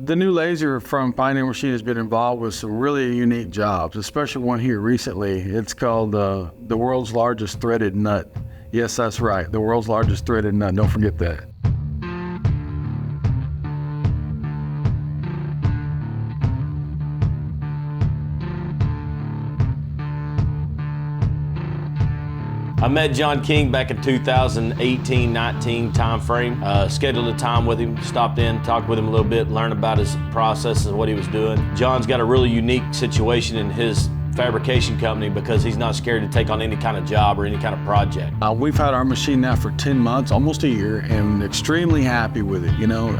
The new laser from Pioneer Machine has been involved with some really unique jobs, especially one here recently. It's called the world's largest threaded nut. Yes, that's right, the world's largest threaded nut. Don't forget that. I met John King back in 2018-19 timeframe. Scheduled a time with him, stopped in, talked with him a little bit, learned about his process and what he was doing. John's got a really unique situation in his fabrication company because he's not scared to take on any kind of job or any kind of project. We've had our machine now for 10 months, almost a year, and extremely happy with it. You know,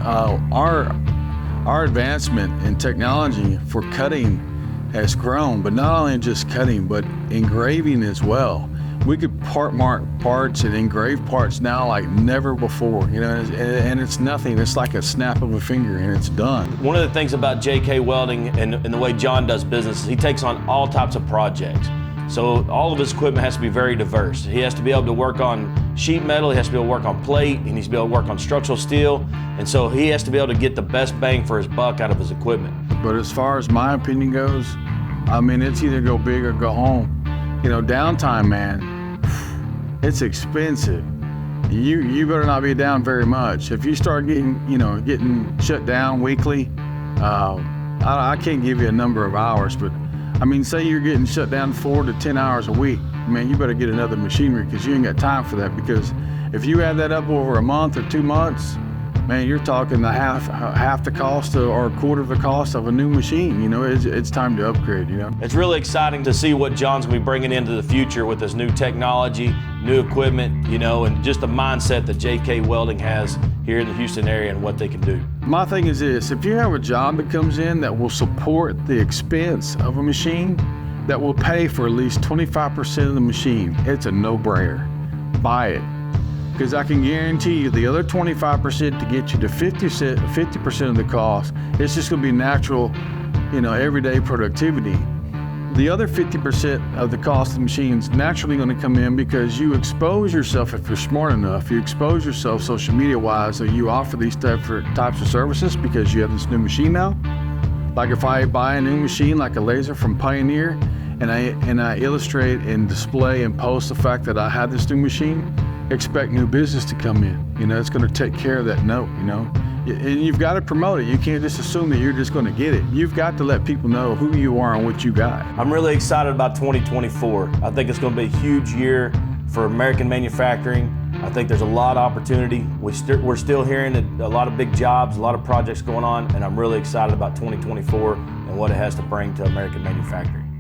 our advancement in technology for cutting has grown, but not only just cutting, but engraving as well. We could mark parts and engrave parts now like never before, you know, and it's nothing. It's like a snap of a finger and it's done. One of the things about JK Welding and the way John does business is he takes on all types of projects. So all of his equipment has to be very diverse. He has to be able to work on sheet metal, he has to be able to work on plate, he needs to be able to work on structural steel, and so he has to be able to get the best bang for his buck out of his equipment. But as far as my opinion goes, I mean, it's either go big or go home. You know, downtime, man, it's expensive. You better not be down very much. If you start getting shut down weekly, I can't give you a number of hours, but I mean, say you're getting shut down 4 to 10 hours a week, man, you better get another machinery because you ain't got time for that. Because if you add that up over a month or 2 months, man, you're talking the half the cost or a quarter of the cost of a new machine. You know, it's time to upgrade, you know. It's really exciting to see what John's gonna be bringing into the future with this new technology, new equipment, you know, and just the mindset that JK Welding has here in the Houston area and what they can do. My thing is this, if you have a job that comes in that will support the expense of a machine, that will pay for at least 25% of the machine, it's a no-brainer. Buy it. Because I can guarantee you the other 25% to get you to 50% of the cost, it's just gonna be natural, you know, everyday productivity. The other 50% of the cost of the machine is naturally gonna come in because you expose yourself, if you're smart enough, you expose yourself social media wise, so you offer these types of services because you have this new machine now. Like if I buy a new machine like a laser from Pioneer and I illustrate and display and post the fact that I had this new machine, expect new business to come in. You know, it's going to take care of that note, you know. And you've got to promote it. You can't just assume that you're just going to get it. You've got to let people know who you are and what you got. I'm really excited about 2024. I think it's going to be a huge year for American manufacturing. I think there's a lot of opportunity. We're still hearing a lot of big jobs, a lot of projects going on, and I'm really excited about 2024 and what it has to bring to American manufacturing.